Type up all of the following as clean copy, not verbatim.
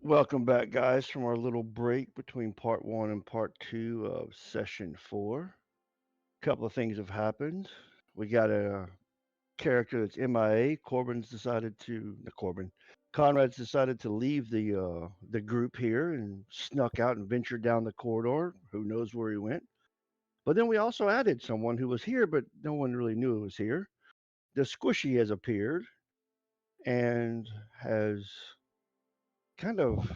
Welcome back, guys, from our little break between part one and part two of session four. A couple of things have happened. We got a character that's MIA. Corbin's decided to, not Corbin, Conrad's decided to leave the group here and snuck out and ventured down the corridor. Who knows where he went? But then we also added someone who was here, but no one really knew it was here. The Squishy has appeared and has kind of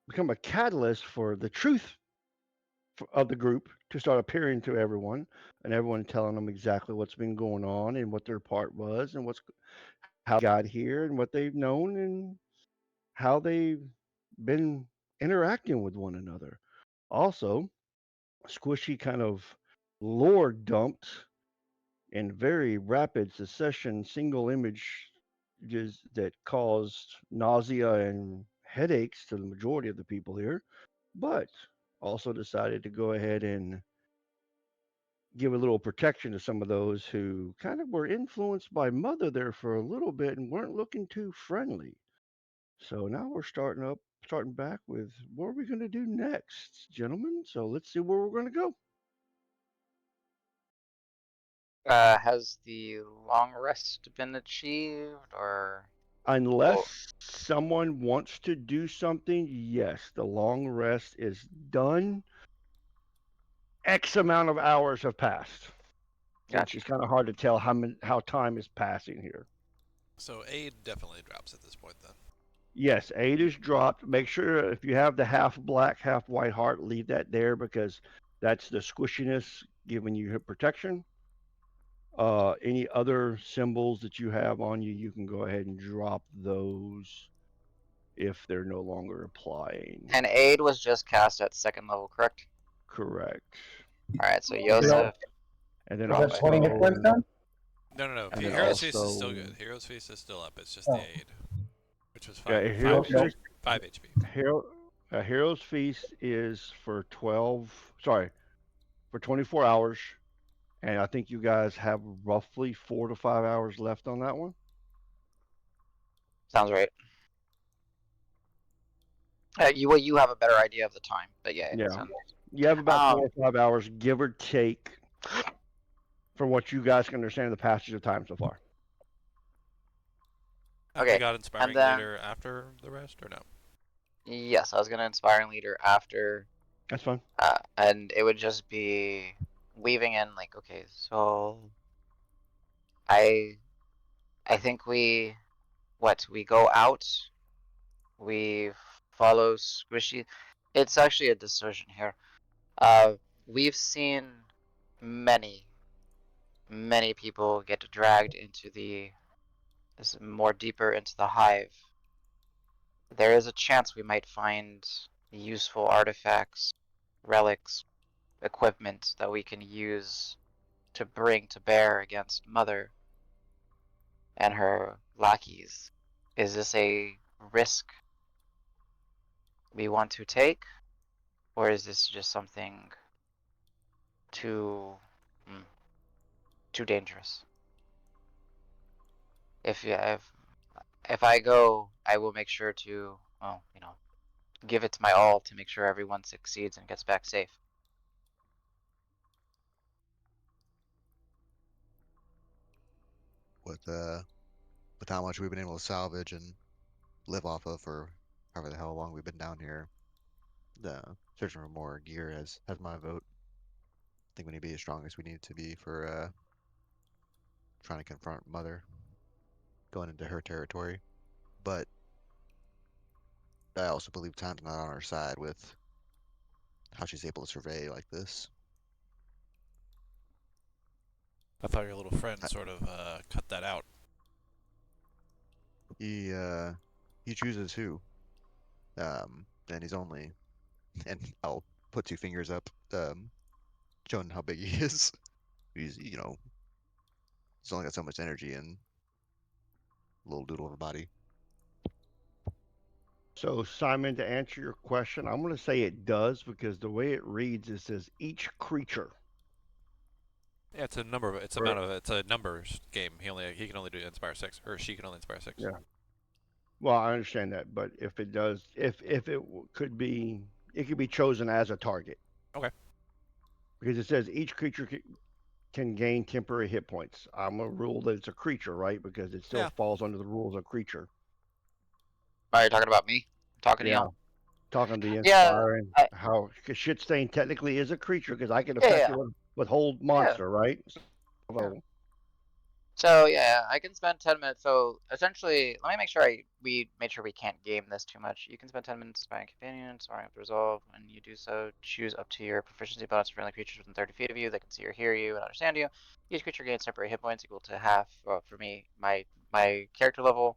become a catalyst for the truth of the group to start appearing to everyone and everyone telling them exactly what's been going on and what their part was and what's how they got here and what they've known and how they've been interacting with one another. Also, Squishy kind of lore dumped in very rapid succession single images that caused nausea and headaches to the majority of the people here, but also decided to go ahead and give a little protection to some of those who kind of were influenced by Mother there for a little bit and weren't looking too friendly. So now we're starting back with what are we going to do next, gentlemen? So let's see where we're going to go. Has the long rest been achieved, or oh, Unless someone wants to do something, yes, the long rest is done. X amount of hours have passed, which gotcha. is kind of hard to tell how time is passing here. So aid definitely drops at this point then. Yes, 8 is dropped. Make sure if you have the half black, half white heart, leave that there because that's the squishiness giving you protection. Any other symbols that you have on you, you can go ahead and drop those if they're no longer applying. And aid was just cast at second level, correct? Correct. All right, so And then Yosef. al- and then Oh, Is that wait. 20 hit points also down? No. and then Hero's Feast is still also good. Hero's Feast is still up. It's just the Oh, aid, which was yeah, five Hero's okay. Feast. five HP. Hero Hero's Feast is for 12. Sorry, for 24 hours. And I think you guys have roughly 4 to 5 hours left on that one. Sounds right. You have a better idea of the time, but yeah, it Yeah. sounds. You have about Um, 4 or 5 hours, give or take, for what you guys can understand of the passage of time so far. Have we okay, got and inspiring then leader after the rest or no? yes, I was gonna inspiring leader after, That's fine. and it would just be weaving in like, okay, so I I think we go out. We follow Squishy. It's actually a decision here. We've seen many, many people get dragged into this more deeper into the hive. There is a chance we might find useful artifacts, relics, equipment that we can use to bring to bear against Mother and her lackeys. Is this a risk we want to take, or is this just something too mm, too dangerous? If I go, I will make sure to, well, give it my all to make sure everyone succeeds and gets back safe. with with how much we've been able to salvage and live off of for however the hell long we've been down here. The searching for more gear has my vote. I think we need to be as strong as we need to be for trying to confront Mother going into her territory. But I also believe time's not on our side with how she's able to survey like this. I thought your little friend I, sort of cut that out. he uh, he chooses who, and he's only and I'll put two fingers up, showing how big he is. He's only got so much energy and a little doodle of a body. So, Simon, to answer your question, I'm going to say it does because the way it reads, it says each creature. Yeah, it's a number. Right. It's a numbers game. He can only do inspire 6, or she can only inspire 6. Yeah. Well, I understand that, but if it does, if it it could be chosen as a target Okay. because it says each creature can gain temporary hit points. I'm a rule that it's a creature, right? Because it still Yeah. falls under the rules of creature. Are you talking about me? I'm talking to Yeah, y'all. talking the Yeah. inspiring, I, how because shit stain technically is a creature because I can yeah. affect it Yeah. with hold Yeah. monster, right? Yeah. So So yeah, I can spend 10 minutes. So essentially, let me make sure we made sure we can't game this too much. You can spend 10 minutes by a companion, sparring up the resolve. When you do so, choose up to your proficiency bonus for friendly creatures within 30 feet of you that can see or hear you and understand you. Each creature gains temporary hit points equal to half. Well, for me, my character level.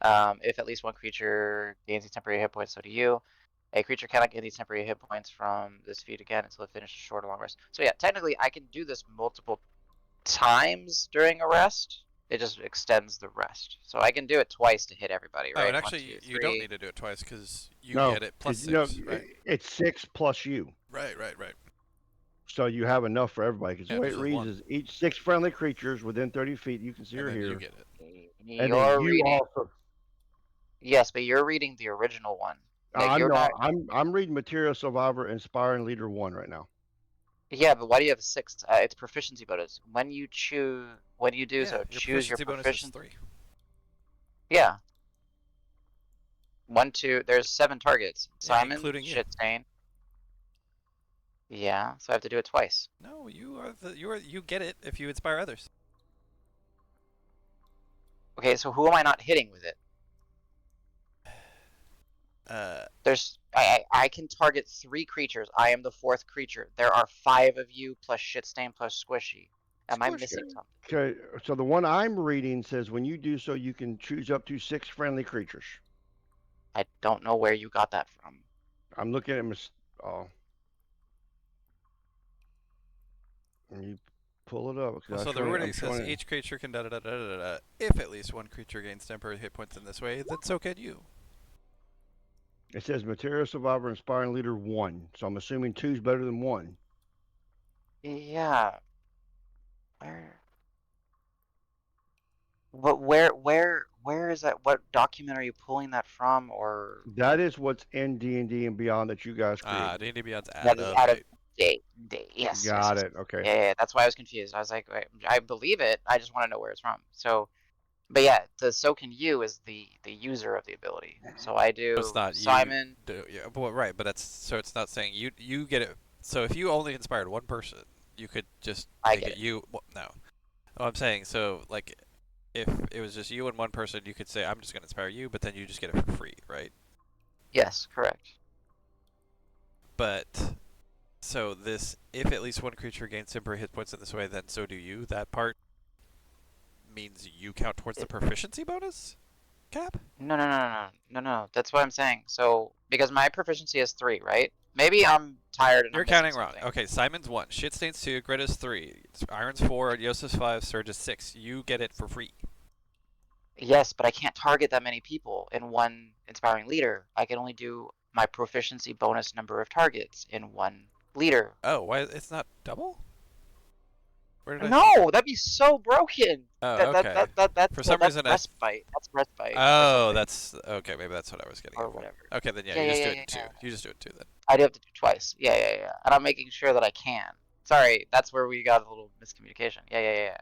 If at least one creature gains these temporary hit points, so do you. A creature cannot gain these temporary hit points from this feat again until it finishes a short or long rest. So yeah, technically I can do this multiple times during a rest. It just extends the rest. So I can do it twice to hit everybody, Oh, right? and One, actually, two, you don't three. need to do it twice because you no, get it plus because you know 6, right? it's 6 plus you. Right. So you have enough for everybody. Because the Yeah, way because it there's reads one, is each 6 friendly creatures within 30 feet you can see and or then you hear, get it. and then You're you reading. also. Yes, but you're reading the original one. Like I'm you're no, not. I'm reading Material Survivor Inspiring Leader 1 right now. Yeah, but why do you have 6? It's proficiency bonus. When you do Yeah, so, your choose your proficiency bonus is proficiency. 3. Yeah. 1, 2. There's 7 targets. Yeah, Simon, including you. shit stain. Yeah, so I have to do it twice. No, you get it if you inspire others. Okay, so who am I not hitting with it? Uh, I can target 3 creatures. I am the 4th creature. There are 5 of you plus shitstain plus squishy. Am I Squish missing it. something? Okay, so the one I'm reading says when you do so, you can choose up to 6 friendly creatures. I don't know where you got that from. I'm looking at oh, let me pull it up well, because so the wording I'm says showing it. each creature can da. If at least one creature gains temporary hit points in this way, then so can you. It says Material Survivor Inspiring Leader 1, so I'm assuming 2 is better than 1. Yeah. Where? But where is that? What document are you pulling that from? Or That is what's in D&D and Beyond that you guys created. D&D Beyond's that out is of out of date. date. Yes, yes, Got yes. it. Okay. Yeah, yeah, that's why I was confused. I was like, wait, I believe it. I just want to know where it's from. So, but yeah, the so can you is the user of the ability. So I So it's do not you Simon. do, yeah, well, right, but that's so it's not saying you get it. So if you only inspired one person, you could just I make get it it. you. Well, no, I'm saying so like if it was just you and one person, you could say I'm just gonna inspire you, but then you just get it for free, right? Yes, correct. But so this if at least one creature gains temporary hit points in this way, then so do you. That part means you count towards the proficiency bonus cap. No. That's what I'm saying. So because my proficiency is 3, right? Maybe I'm tired and You're I'm missing counting wrong. something. Okay, Simon's 1, Shitstain's 2, Greta's 3, Iron's 4, Yosef's 5, Surge's 6. You get it for free. Yes, but I can't target that many people in one inspiring leader. I can only do my proficiency bonus number of targets in one leader. Oh, why it's not double? Where did I see? No, that'd be so broken. Oh, okay. For some That's reason respite. That's respite or Oh, something that's okay. Maybe that's what I was getting or it from. whatever. Okay, then yeah, Yeah, you yeah, just yeah, do it yeah, in two. yeah. You just do it 2 then. I do have to do twice. Yeah. And I'm making sure that I can. Sorry, that's where we got a little miscommunication. Yeah.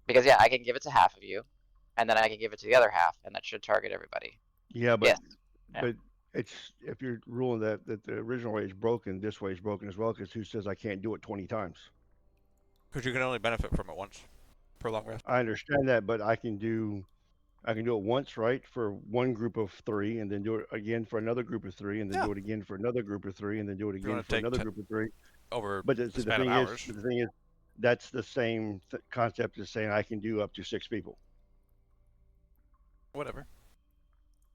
Because yeah, I can give it to half of you, and then I can give it to the other half, and that should target everybody. Yeah, but Yes. Yeah. but it's if you're ruling that the original way is broken, this way is broken as well. Because who says I can't do it 20 times? Because you can only benefit from it once per long rest. I understand that, but I can do it once, right, for one group of 3, and then do it again for another group of 3, and then Yeah. do it again for another group of 3, and then do it If you again want to for take another group of 3. over But the span of hours. the thing is, that's the same concept as saying I can do up to 6 people. Whatever.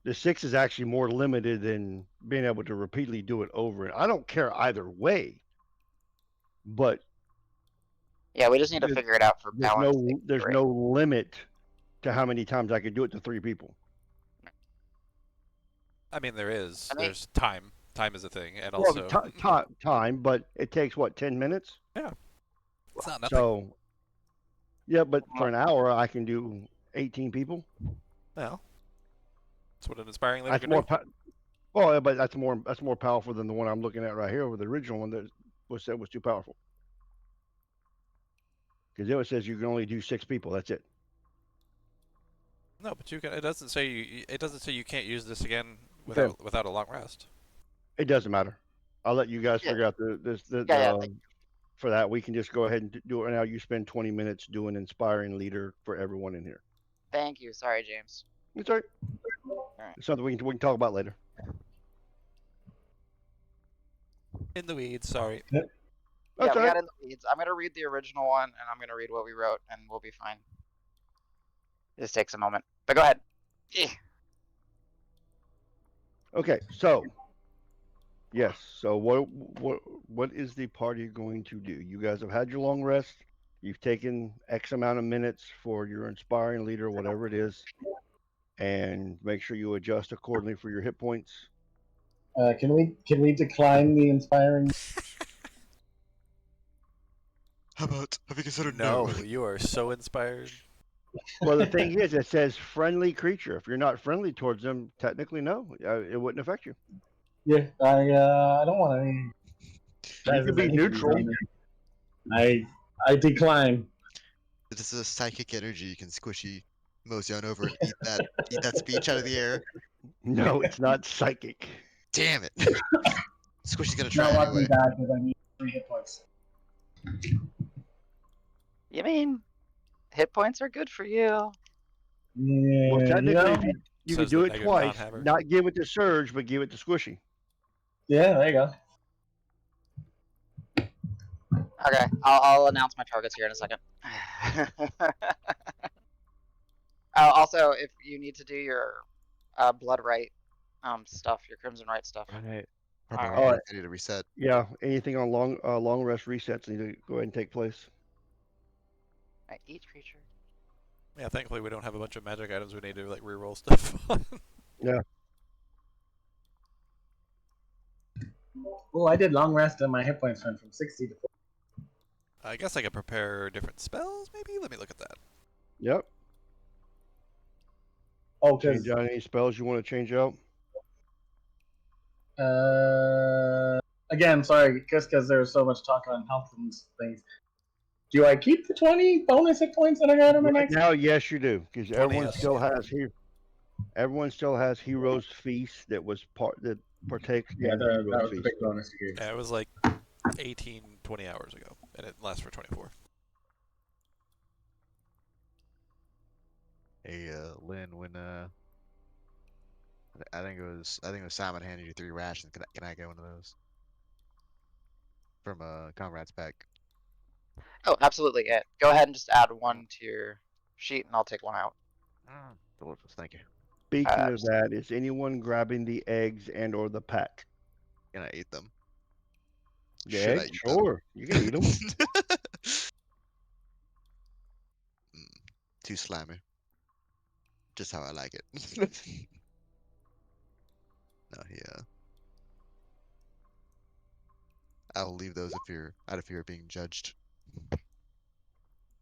The 6 is actually more limited than being able to repeatedly do it over. And I don't care either way, but Yeah, we just need to there, figure it out for balancing. there's Right. no limit to how many times I can do it to 3 people. I mean, there is. I mean, There's time. Time is a thing, and Well, also, time, but it takes what 10 minutes. yeah, it's not nothing. So yeah, but for an hour I can do 18 people. Well, that's what an inspiring leader That's can more. do. Well, yeah, but that's more powerful than the one I'm looking at right here, or the original one that was said was too powerful. Because it says you can only do 6 people. That's it. No, but you can. It doesn't say you. It doesn't say you can't use this again Okay, without a long rest. it doesn't matter. I'll let you guys Yeah, figure out yeah. for that. We can just go ahead and do it right now. You spend 20 minutes doing inspiring leader for everyone in here. Thank you. Sorry, James. It's all right. All right. It's something we can talk about later. In the weeds. Sorry. Yeah, That's we all right. got in the weeds. I'm gonna read the original one, and I'm gonna read what we wrote, and we'll be fine. This takes a moment, but go ahead. Okay, so yes. So what is the party going to do? You guys have had your long rest. You've taken X amount of minutes for your inspiring leader, whatever it is, and make sure you adjust accordingly for your hit points. Can we decline the inspiring? How about have you considered No, you are so inspired. Well, the thing is, it says friendly creature. If you're not friendly towards them, technically, no, it wouldn't affect you. Yeah, I don't want any You guys could as be anything neutral. on me. I decline. This is a psychic energy. You can squishy mosey on over and eat that speech out of the air. No, it's not psychic. Damn it. Squishy's gonna try Not watch me anyway. die because I need 3 hit points. You mean hit points are good for you? Well, Yeah, technically, if you could Says do the it negative twice, non-hammer. not give it to Surge, but give it to Squishy. yeah, there you go. Okay, I'll announce my targets here in a second. Also, if you need to do your blood right stuff, your crimson right stuff. Right. All Probably right. All right. I need to reset. Yeah, anything on long rest resets need to go ahead and take place. Right, each creature. Yeah, thankfully we don't have a bunch of magic items we need to like reroll stuff on. Yeah. Well, I did long rest and my hit points went from 60 to 40. I guess I could prepare different spells, maybe? Let me look at that. Yep. Oh, because Change out any spells you want to change out. again, sorry, just because there's so much talk on health and things. Do I keep the 20 bonus hit points that I got on my Right next? now, yes, you do, because 20, everyone yes. still has here. Everyone still has Heroes Feast that partakes Yeah, in that Heroes was the Feast. big bonus you gave. Yeah, it was like 18, 20 hours ago, and it lasts for 24. Hey, Lynn, when I think it was Simon handed you 3 rations. Can I get one of those from Comrade's pack? Oh, absolutely. Yeah. Go ahead and just add one to your sheet, and I'll take one out. Delicious, thank you. Speaking of that, is anyone grabbing the eggs and or the pack? Can I eat them? The Should I eggs? eat Sure, you can eat them. Too slimy. Just how I like it. No, yeah. I'll leave those if you're out of fear of being judged.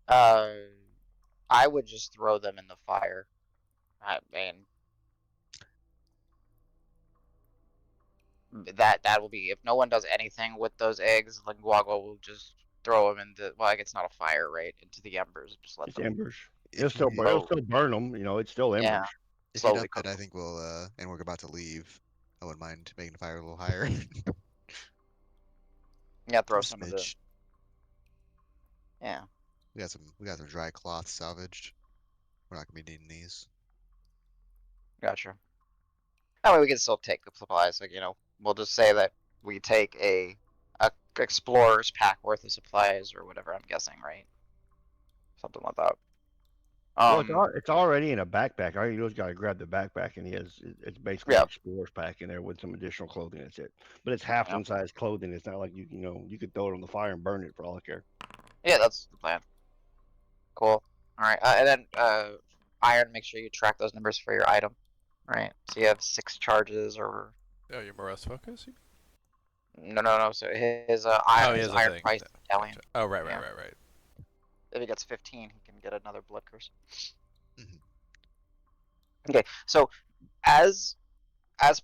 I would just throw them in the fire. I mean, that will be if no one does anything with those eggs, Linguago will just throw them into. Well, like it's not a fire, right? Into the embers. Just let It's them. embers. If It'll Oh. still burn them. You know, it's still embers. Yeah. if you Slowly dump cook it, I them. think we'll and we're about to leave. I wouldn't mind making the fire a little higher. Yeah, throw Just some a of the. smidge. Yeah. We got some dry cloth salvaged. We're not gonna be needing these. Gotcha. That way we can still take the supplies. Like we'll just say that we take a explorer's pack worth of supplies or whatever. I'm guessing, right? Something like that. Well, it's already in a backpack. All you do is got to grab the backpack, and it's basically Yeah. an explorer's pack in there with some additional clothing. That's it. But it's half size clothing. It's not like you could throw it on the fire and burn it for all I care. Yeah, that's the plan. Cool. All right, and then Iron, make sure you track those numbers for your item. Right. So you have 6 charges or. Oh, your Morose focus? No. So his Oh, iron, he his has a iron thing. price medallion. Gotcha. Oh, right. Yeah. If he gets 15, he can get another blood curse. Mhm. Okay, so as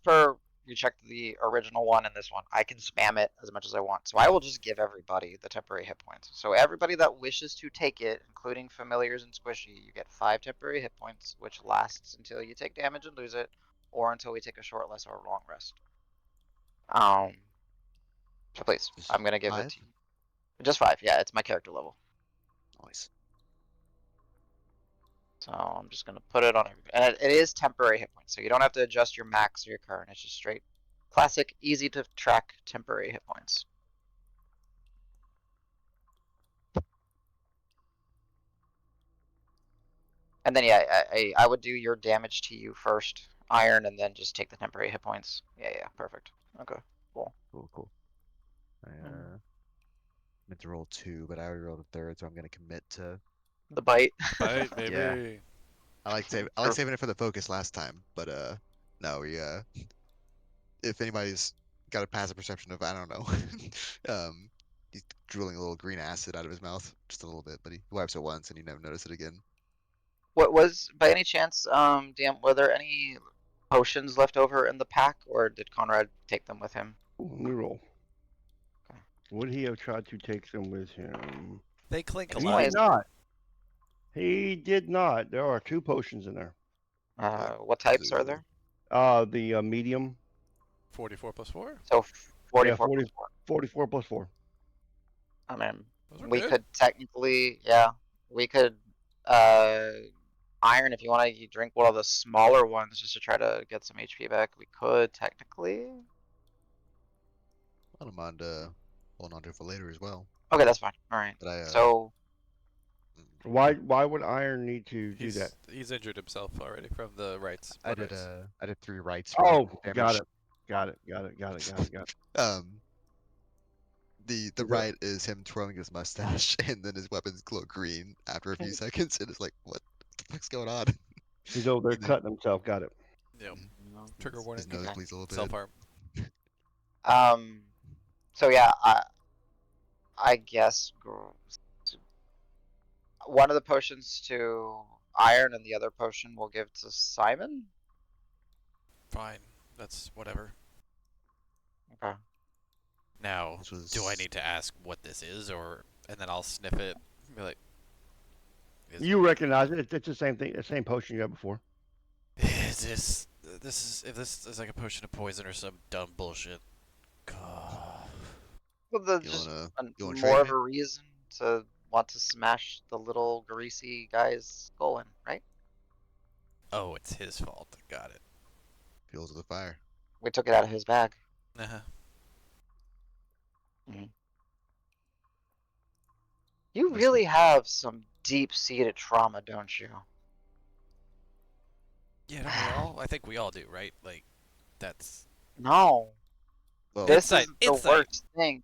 per you checked the original one and this one, I can spam it as much as I want. So I will just give everybody the temporary hit points. So everybody that wishes to take it, including familiars and squishy, you get 5 temporary hit points, which lasts until you take damage and lose it, or until we take a short rest or a long rest. So please, Just I'm gonna give it 5? to you. Just 5, yeah, it's my character level. Nice. So I'm just gonna put it on everybody. And it is temporary hit points, so you don't have to adjust your max or your current. It's just straight classic, easy to track temporary hit points. And then yeah, I would do your damage to you first, iron, and then just take the temporary hit points. Yeah, perfect. Okay, cool. Cool. I Mm. meant to roll 2, but I already rolled a third, so I'm gonna commit to. The bite. Bite, baby. Yeah. I like saving it for the focus last time, but no, we if anybody's got a passive perception of, I don't know, he's drooling a little green acid out of his mouth, just a little bit, but he wipes it once and you never notice it again. What was, by any chance, DM, were there any potions left over in the pack, or did Conrad take them with him? Ooh, let me roll. Okay. Would he have tried to take them with him? They clink a It's He lot. did always, not. He did not. There are 2 potions in there. what types are there? The medium. 44 plus 4? So Yeah, 44 40, plus 4. 44 plus 4. I mean, Those are we good. could technically, yeah, we could, iron if you want to drink one of the smaller ones just to try to get some HP back. We could technically. I don't mind holding on to it for later as well. Okay, that's fine. All right. But I So Why would Iron need to do that? He's injured himself already from the rights. I blood did rights. I did 3 rights for Oh, damage. got it. The right is him twirling his mustache and then his weapons glow green after a few seconds and it's like, what the fuck's going on? He's over there And then cutting himself. Got it. Yep. his, Trigger warning. his nose Okay. bleeds a little bit. Self harm. So yeah, I guess one of the potions to iron and the other potion we'll give to Simon. Fine. That's whatever. Okay. Now, This was do I need to ask what this is, or and then I'll sniff it? And be like, You recognize it. It's the same thing. The same potion you had before. is if this is like a potion of poison or some dumb bullshit? God. Well, the You just wanna more trade of me? a reason to want to smash the little greasy guy's skull in, right? Oh, it's his fault. Got it. Fuels of the fire. We took it out of his bag. Uh-huh. You Nice really have some deep-seated trauma, don't you? Yeah, don't we all? I think we all do, right? Like, that's No, Well, this is insight. the Insight. worst thing.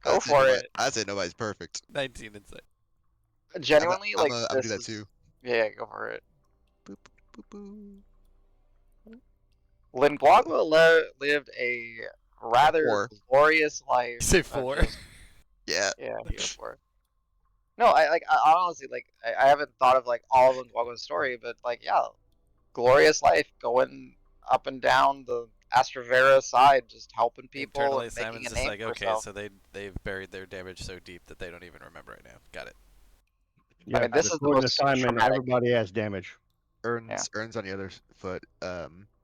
Go for it. I'd say nobody's perfect. 19 insight. Genuinely, I'm like gonna do this that is. too. Yeah, go for it. Boop, boop, boop. Linguagua lived a rather 4. glorious life. You say of 4? just- Yeah. Yeah, he went for it. No, I honestly like I haven't thought of like all of Linguagua's story, but like yeah, glorious life going up and down the Astravera side, just helping people Internally, and making Simon's a just name like, for okay, herself. so they've buried their damage so deep that they don't even remember right now. Got it. Yeah, mean, this is the according to most Simon, traumatic. everybody has damage. Ern's on the other foot.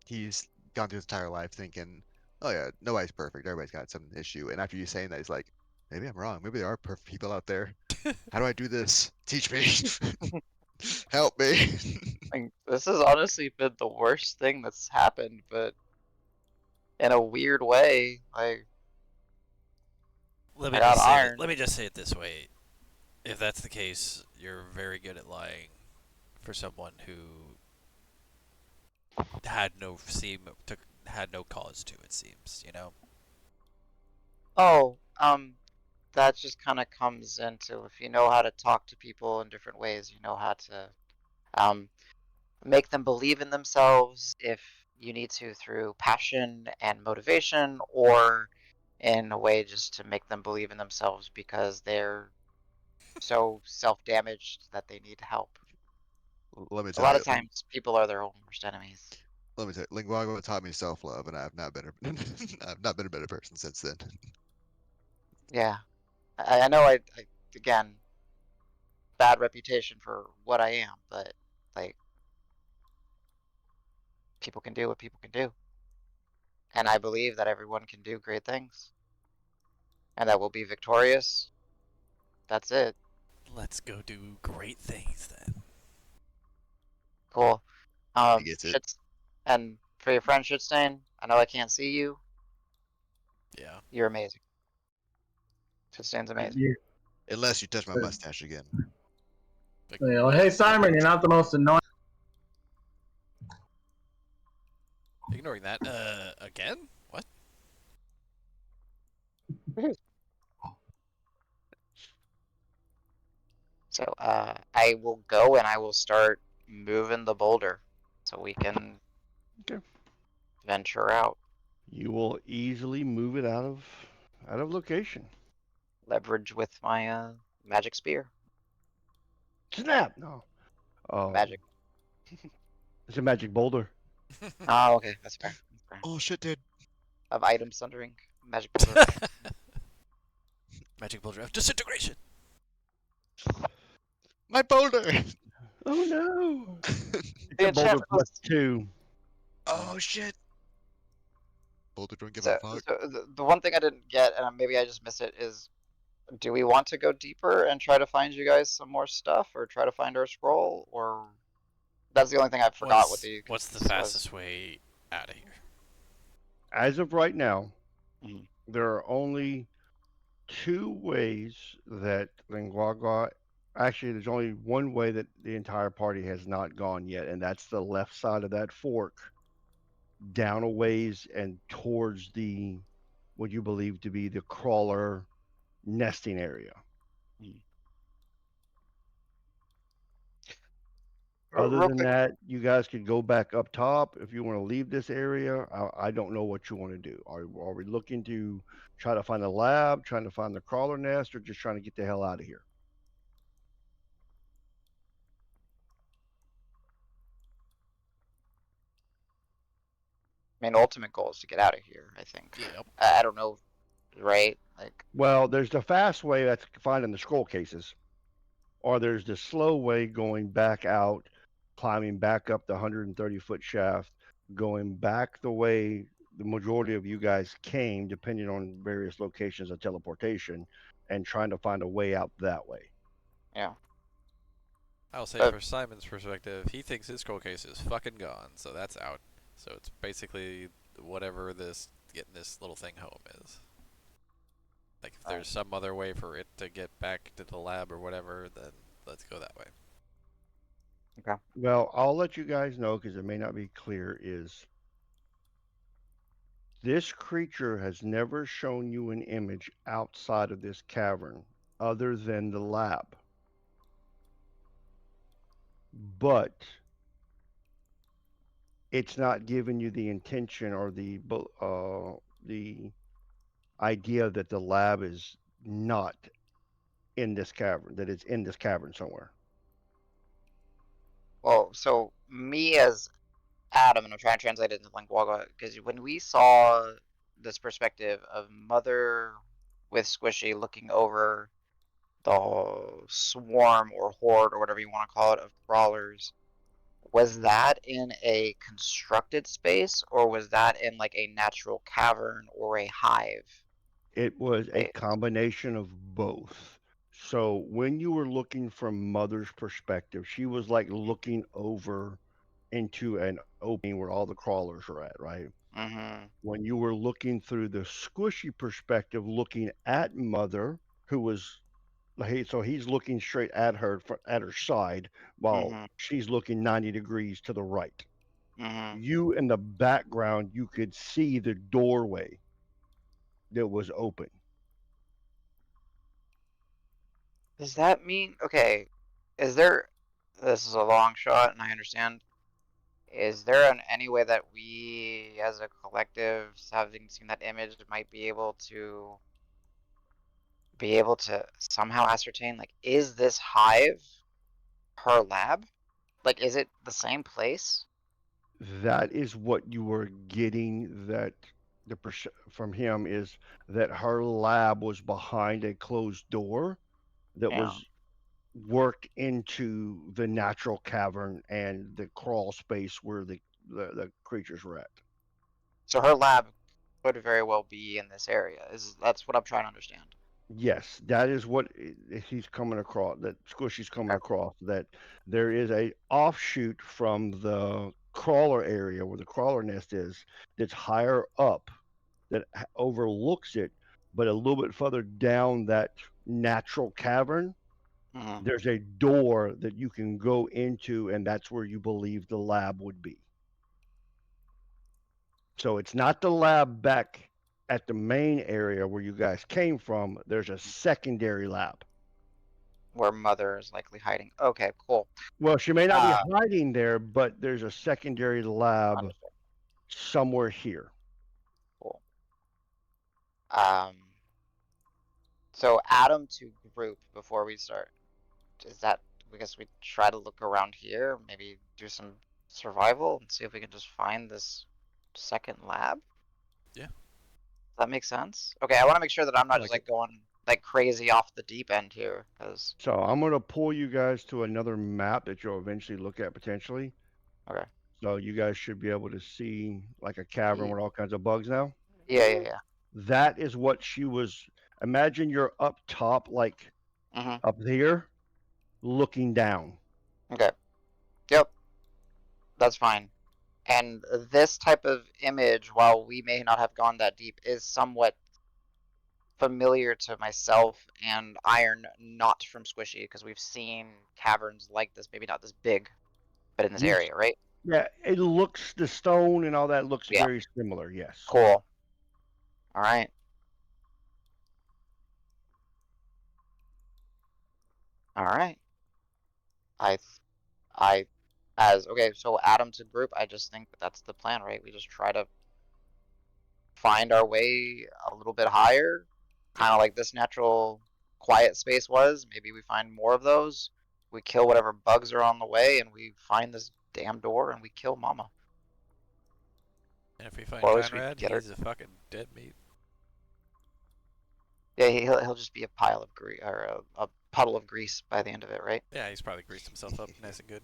He's gone through his entire life thinking, oh yeah, nobody's perfect. Everybody's got some issue. And after you saying that, he's like, maybe I'm wrong. Maybe there are perfect people out there. How do I do this? Teach me. Help me. Like, this has honestly been the worst thing that's happened, but in a weird way, like Let I me got just say iron. let me just say it this way: if that's the case, you're very good at lying for someone who had no cause to. It seems, you know. Oh, that just kind of comes into if you know how to talk to people in different ways, you know how to um make them believe in themselves if you need to through passion and motivation, or in a way just to make them believe in themselves because they're so self-damaged that they need help. Let me A tell lot you, of times, people are their own worst enemies. let me tell you, Linguago taught me self-love, and I've not been I've not been a better person since then. Yeah, I know. I again, bad reputation for what I am, but like people can do what people can do, and I believe that everyone can do great things, and that we'll be victorious. That's it. Let's go do great things then. Cool. He gets it. Shits, and for your friend Shitstain, I know I can't see you. Yeah. You're amazing. Shitstain's amazing. You, Unless you touch my mustache again. Like, you know, hey Simon, you're not the most annoying. ignoring that. Again? What? So, I will go and I will start moving the boulder so we can Okay. venture out. You will easily move it out of location. Leverage with my magic spear. Snap. No. Magic. It's a magic boulder. Oh, okay, that's fair. That's fair. Oh shit, dude. Of item sundering. Magic boulder. Magic boulder of disintegration. My boulder! Oh no! It's The a boulder enchantment plus was 2. Oh shit! Boulder don't give a so, fuck. the one thing I didn't get, and maybe I just missed it, is do we want to go deeper and try to find you guys some more stuff, or try to find our scroll, or that's the only thing I forgot what the What's the consensus was. fastest way out of here? As of right now, Mhm. there are only 2 ways that Linguagua. Actually, there's only one way that the entire party has not gone yet, and that's the left side of that fork, down a ways and towards the what you believe to be the crawler nesting area. Other Real than quick, that, you guys could go back up top if you want to leave this area. I don't know what you want to do. Are we looking to try to find a lab, trying to find the crawler nest, or just trying to get the hell out of here? I mean, ultimate goal is to get out of here, I think. Yep. I don't know, right? Like, Well, there's the fast way that's finding the scroll cases, or there's the slow way going back out, climbing back up the 130-foot shaft, going back the way the majority of you guys came, depending on various locations of teleportation, and trying to find a way out that way. yeah. I'll say But from Simon's perspective, he thinks his scroll case is fucking gone, so that's out. So it's basically whatever this getting this little thing home is. Like if there's some other way for it to get back to the lab or whatever, then let's go that way. okay. Well, I'll let you guys know because it may not be clear. Is this creature has never shown you an image outside of this cavern other than the lab. But it's not giving you the intention or the idea that the lab is not in this cavern, that it's in this cavern somewhere. Well, so me as Adam, and I'm trying to translate it into Linguaga, because when we saw this perspective of Mother with Squishy looking over the swarm or horde or whatever you want to call it of crawlers, was that in a constructed space or was that in like a natural cavern or a hive It was a space? combination of both. So when you were looking from Mother's perspective, she was like looking over into an opening where all the crawlers are at, right? Mm-hmm. When you were looking through the Squishy perspective, looking at Mother, who was so he's looking straight at her side while Mm-hmm. she's looking 90 degrees to the right. Mm-hmm. You in the background, you could see the doorway that was open. Does that mean, okay, is there, this is a long shot and I understand, is there any way that we as a collective, having seen that image, might be able to somehow ascertain, like, is this hive her lab? Like, is it the same place? That is what you were getting. That from him is that her lab was behind a closed door that Yeah. was worked into the natural cavern and the crawl space where the creatures were at. So her lab could very well be in this area. That's what I'm trying to understand. Yes, that is what he's coming across. That Squishy's coming Okay. across. That there is a offshoot from the crawler area where the crawler nest is. That's higher up. That overlooks it, but a little bit further down that natural cavern, Hmm. there's a door that you can go into, and that's where you believe the lab would be. So it's not the lab back at the main area where you guys came from. There's a secondary lab. Where Mother is likely hiding. Okay, cool. Well, she may not be Uh, hiding there, but there's a secondary lab Understood. somewhere here. Cool. Um, so Adam to group before we start. Is that, I guess we try to look around here, maybe do some survival and see if we can just find this second lab? Yeah. Does that make sense? Okay, I want to make sure that I'm I not just like like it. going like crazy off the deep end here, because So I'm going to pull you guys to another map that you'll eventually look at potentially. okay. So you guys should be able to see like a cavern Ye- with all kinds of bugs now. Yeah. That is what she was. Imagine you're up top, like Mm-hmm. up here, looking down. Okay. Yep, that's fine. And this type of image, while we may not have gone that deep, is somewhat familiar to myself and Iron, not from Squishy, because we've seen caverns like this, maybe not this big, but in this You, area, right? yeah, it looks the stone and all that looks Yeah. very similar. Yes. Cool. All right. All right. I, I, as okay. So Adam to group. I just think that that's the plan, right? We just try to find our way a little bit higher, kind of like this natural quiet space was. Maybe we find more of those. We kill whatever bugs are on the way, and we find this damn door, and we kill Mama. And if we find Or at least we Conrad, get her. he's a fucking dead meat. Yeah, he'll just be a pile of grease or a puddle of grease by the end of it, right? Yeah, he's probably greased himself up nice and good.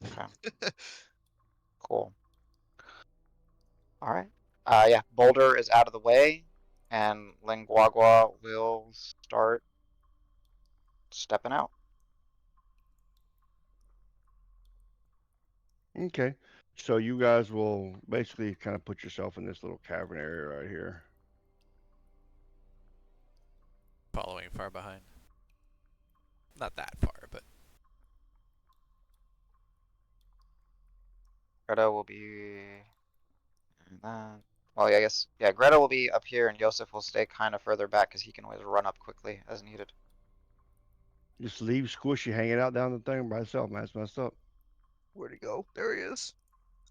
Okay, cool. All right. Yeah, Boulder is out of the way, and Linguagua will start stepping out. Okay. So you guys will basically kind of put yourself in this little cavern area right here. Following far behind. Not that far, but Greta will be that. Well, yeah, I guess yeah. Greta will be up here, and Yosef will stay kind of further back because he can always run up quickly as needed. Just leave Squishy hanging out down the thing by himself, man. It's messed up. Where'd he go? There he is.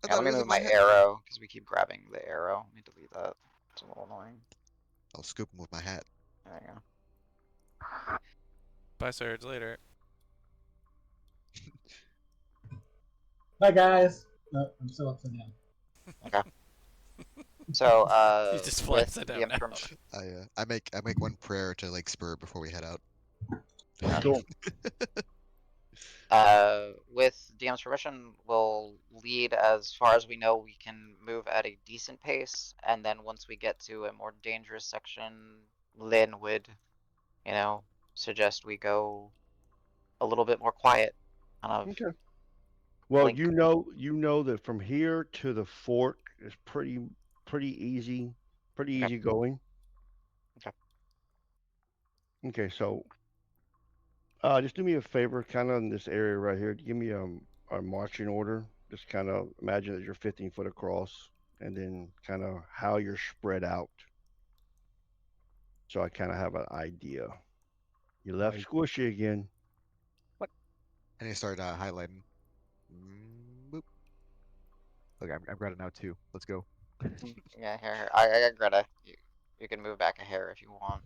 I Yeah, thought let he me was move in my my head. arrow because we keep grabbing the arrow. Let me delete that. It's a little annoying. I'll scoop him with my hat. There you go. bye, Surge, later. Bye, guys. No, I'm still upside down. Okay. So, He just flies with upside the down now. information, I make one prayer to Lake Spur before we head out. Cool. with DM's permission, we'll lead as far as we know. We can move at a decent pace, and then once we get to a more dangerous section, Lynn would, you know, suggest we go a little bit more quiet, kind of Okay. Well, blink. you know that from here to the fork is pretty easy, pretty Okay. easy going. Okay. Okay, so just do me a favor, kind of in this area right here. Give me a marching order. Just kind of imagine that you're 15 foot across, and then kind of how you're spread out. So I kind of have an idea. You left Like, Squishy again. and he started highlighting. Boop. Okay, I've got it now too. Let's go. Yeah, here. I got Greta. You can move back a hair if you want.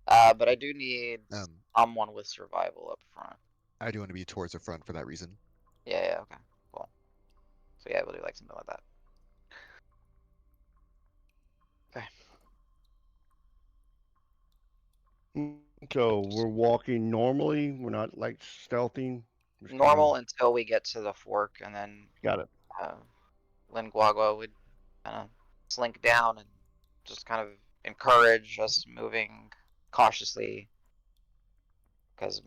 But I do need Um, someone with survival up front. I do want to be towards the front for that reason. Yeah, okay, cool. So yeah, we'll do like something like that. Okay. So we're walking normally. We're not like stealthing. Just kind Normal of until we get to the fork, and then got it. Linguagua would kind of slink down and just kind of encourage us moving cautiously, because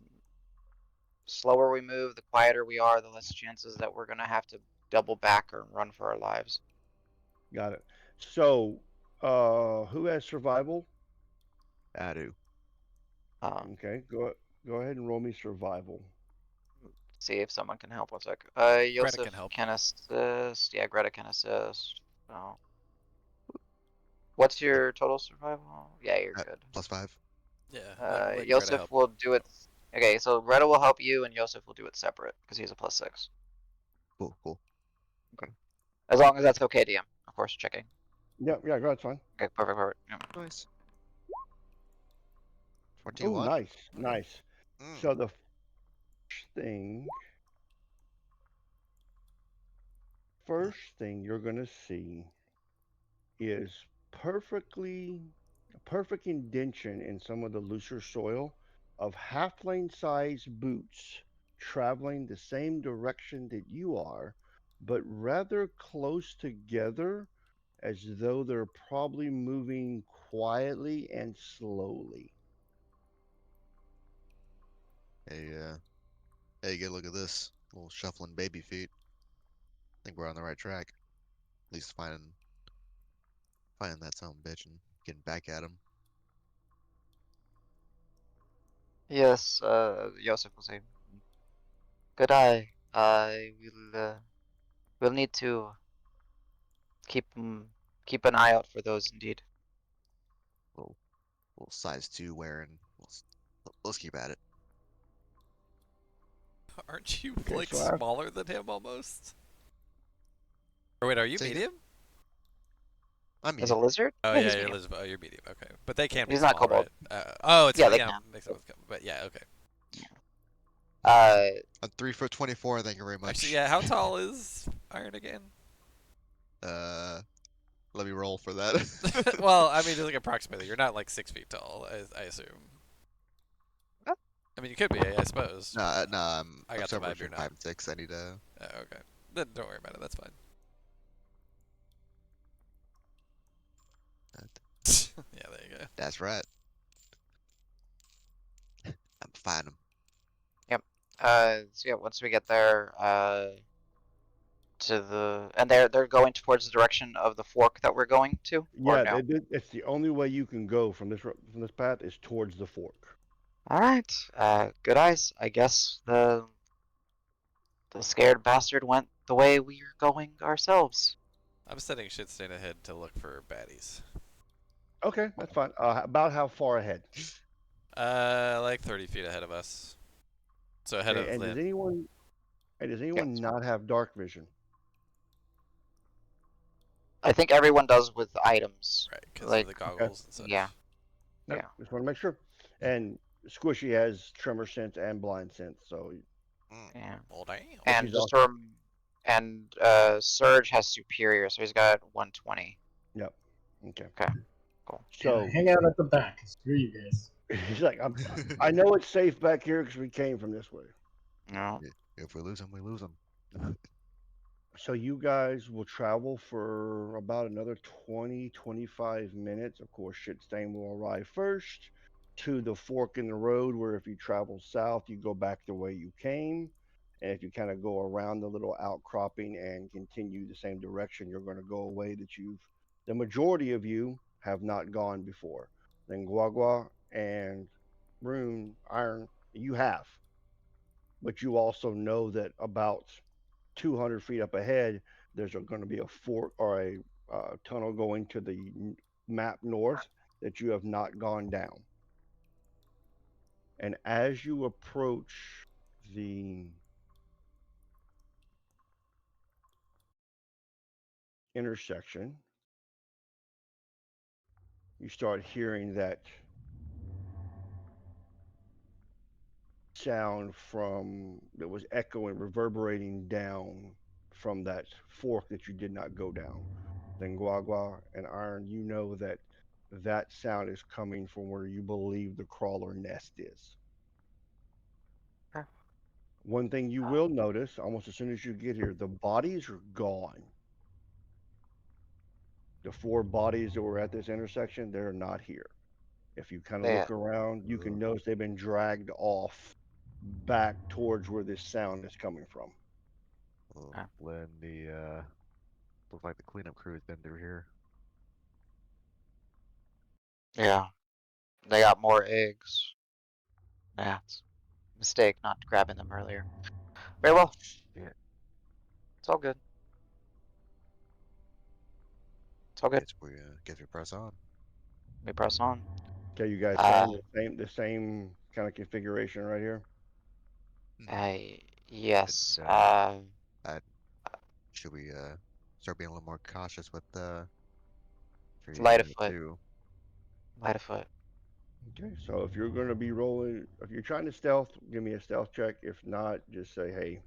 slower we move, the quieter we are, the less chances that we're gonna have to double back or run for our lives. Got it. So, who has survival? I do. Okay, go ahead and roll me survival. See if someone can help. 1 sec. Greta Yosef can help. can assist. Yeah, Greta can assist. So, what's your total survival? Yeah, you're good. Yeah, +5. let Greta Yosef help. will do it. Okay, so Greta will help you, and Yosef will do it separate because he's a +6. Cool, cool. As long as that's okay, DM. Of course, checking. Yeah, yeah, that's fine. Okay, perfect, perfect. Yeah. Nice. Oh, 21. nice, nice. Mm. So the first thing you're gonna see is a perfect indention in some of the looser soil of halfling-sized boots traveling the same direction that you are, but rather close together as though they're probably moving quietly and slowly. Hey, get a look at this. Little shuffling baby feet. Think we're on the right track. At least finding that son of a bitch and getting back at him. Yes, Yosef will say, "Good eye. We'll need to keep keep an eye out for those indeed." Little size 2 wearing. Let's keep at it. Aren't you Okay, like so I smaller than him almost? Or wait, are you Say again? medium? I'm As a medium. lizard? Oh Yeah, yeah, he's you're medium. Elizabeth. Oh, you're medium. Okay, but they can be He's not small, kobold. right? Oh, it's Yeah, they yeah, can. I'm mixing with but yeah, okay. Uh, I'm 3'24". Thank you very Actually, much. yeah. How tall is Iron again? Uh, let me roll for that. Well, I mean, just like approximately. You're not like 6 feet tall, I assume. I mean, you could be, I suppose. Nah. I I'm got the somewhere vibe you're between not. 5 and 6. I need to. Oh, okay. Then don't worry about it. That's fine. Yeah, there you go. That's right. I'm fine. yep. So yeah, once we get there, and they're going towards the direction of the fork that we're going to, or yeah, no? it's the only way you can go from this path is towards the fork. All right. Good eyes. I guess the scared bastard went the way we're going ourselves. I'm setting shit stain ahead to look for baddies. Okay, that's fine. About how far ahead? Like 30 feet ahead of us. So ahead Okay, of them. and does Yeah, anyone that's fine. not have dark vision? I think everyone does with items. Right, because of Like, the Okay, goggles and such. yeah, no, yeah, just want to make sure. And Squishy has tremor sense and blind sense, so Mm. yeah. Well, damn. but And she's just also and Surge has superior, so he's got 120. yep. Okay, Okay, cool. Yeah, so hang out at the back. Screw you guys. he's like, I know it's safe back here because we came from this way. No. If we lose him, we lose him. So you guys will travel for about another 20-25 minutes. Of course, shit stain will arrive first to the fork in the road where if you travel south, you go back the way you came. And if you kind of go around the little outcropping and continue the same direction, you're going to go a way that the majority of you have not gone before. Then Guagua and Rune, Iron, you have. But you also know that about 200 feet up ahead, there's going to be a fork or a tunnel going to the map north that you have not gone down. And as you approach the intersection, you start hearing that sound from that was echoing, reverberating down from that fork that you did not go down. Then Guagua and Iron, you know that that sound is coming from where you believe the crawler nest is. Sure. One thing you will notice almost as soon as you get here, the bodies are gone. The four bodies that were at this intersection, they're not here. If you kind of They, look around, you can notice they've been dragged off back towards where this sound is coming from. Well, Okay. when the looks like the cleanup crew has been through here. yeah, they got more eggs. Yeah, it's a mistake not grabbing them earlier. Very well. Yeah. It's all good. It's all good. Guess we press on. We press on. Okay, you guys staying Uh, the same kind of configuration right here. uh, yes. And, uh, should we start being a little more cautious with sure you Light guys of are foot. too. Light of foot. Okay, so if you're going to be rolling, if you're trying to stealth, give me a stealth check. If not, just say, hey,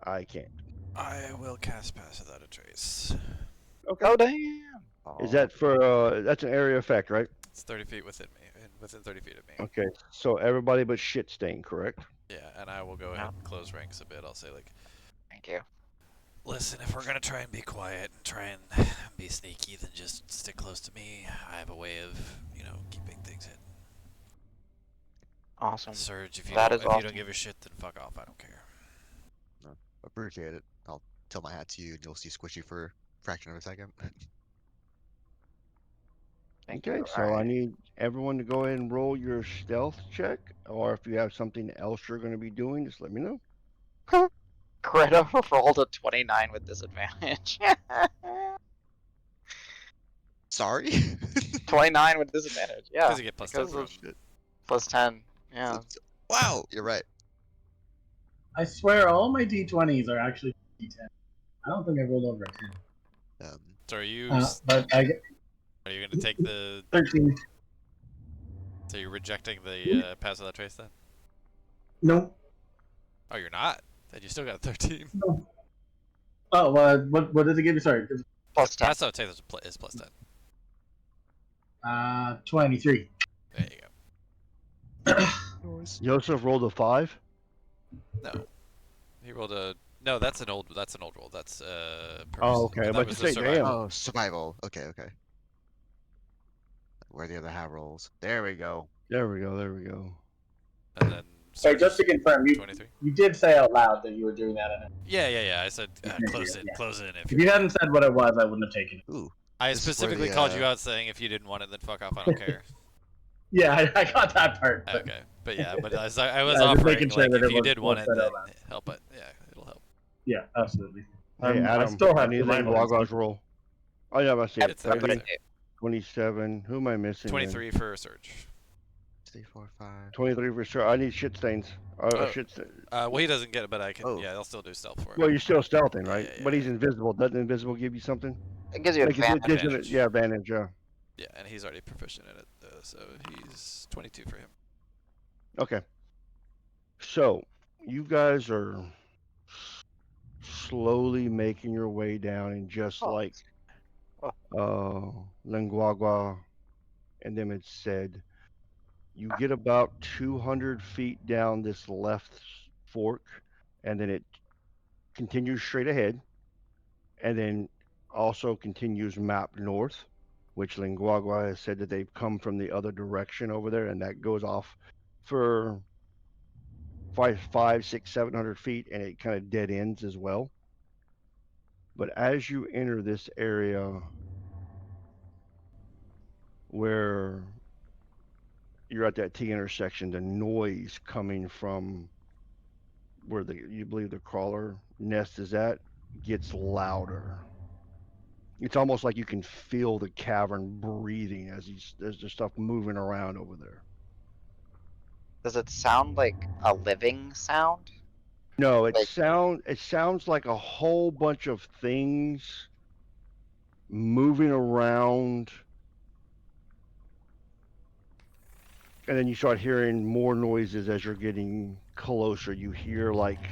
I can't. I will cast Pass Without a Trace. Okay. Oh damn! Is that for, that's an area effect, right? It's 30 feet within me, and within 30 feet of me. Okay, so everybody but shit stain, correct? Yeah, and I will go ahead and close ranks a bit. I'll say, like, Thank you. listen, if we're gonna try and be quiet and try and be sneaky, then just stick close to me. I have a way of, keeping things hidden. Awesome. Surge, if you That don't, is if you don't awesome. give a shit, then fuck off. I don't care. No, appreciate it. I'll tilt my hat to you, and you'll see Squishy for a fraction of a second. Thank Okay, you. so I need everyone to go ahead and roll your stealth check, or if you have something else you're going to be doing, just let me know. Alright. Greta rolled a 29 with disadvantage. Sorry. 29 with disadvantage. Yeah. Because you get plus 10 Because from. of plus 10. Yeah. Wow, you're right. I swear all my d20s are actually d10. I don't think I rolled over a 10. So are you But I get are you gonna take the? 13. So you're rejecting the Pass Without Trace then? No. Oh, you're not. Then you still got 13. No. Oh, what did it give you? Sorry. Plus 10. Pass Without Trace is plus 10. 23. There you go. Joseph rolled a 5. No, he rolled a. No, that's an old roll. That's Oh, okay. That About was to the say, survival. damn. Oh, survival. Okay. Where are the other hat rolls? There we go. There we go. There we go. And then. So just to confirm, you 23. you did say out loud that you were doing that. Yeah. I said Yeah, close it. yeah. Close it. If you hadn't said what it was, I wouldn't have taken it. Ooh. I This is where specifically the, called you out saying if you didn't want it, then fuck off. I don't care. Yeah, I got that part. But Okay, but yeah, but I was just offering making sure like that if it you was did want it, said then out loud. help it. Yeah, it'll help. Yeah, absolutely. Hey, I Adam, still have anything Guagua's roll? Oh, yeah, I see it. It's there. 30, It's there. 27. Who am I missing? 23 for a surge. 3, 4, 5. 23 for sure. I need shit stains. Oh. Shit stains. Well, he doesn't get it, but I can. Oh. Yeah, I'll still do stealth for him. Well, you're still stealthing, Yeah, right? yeah, But yeah. he's invisible. Doesn't invisible give you something? It gives you Like, advantage. Advantage. Yeah, advantage, yeah. Yeah, and he's already proficient in it, so he's 22 for him. Okay. So, you guys are slowly making your way down, and just Oh. like Lenguagua and them had said, you get about 200 feet down this left fork, and then it continues straight ahead, and then also continues map north, which Lenguagua has said that they've come from the other direction over there, and that goes off for 5, 6, 700 feet, and it kind of dead ends as well. But as you enter this area where you're at that T intersection, the noise coming from where you believe the crawler nest is at gets louder. It's almost like you can feel the cavern breathing as there's just stuff moving around over there. Does it sound like a living sound? No, it Like- sounds like a whole bunch of things moving around And then you start hearing more noises as you're getting closer. You hear like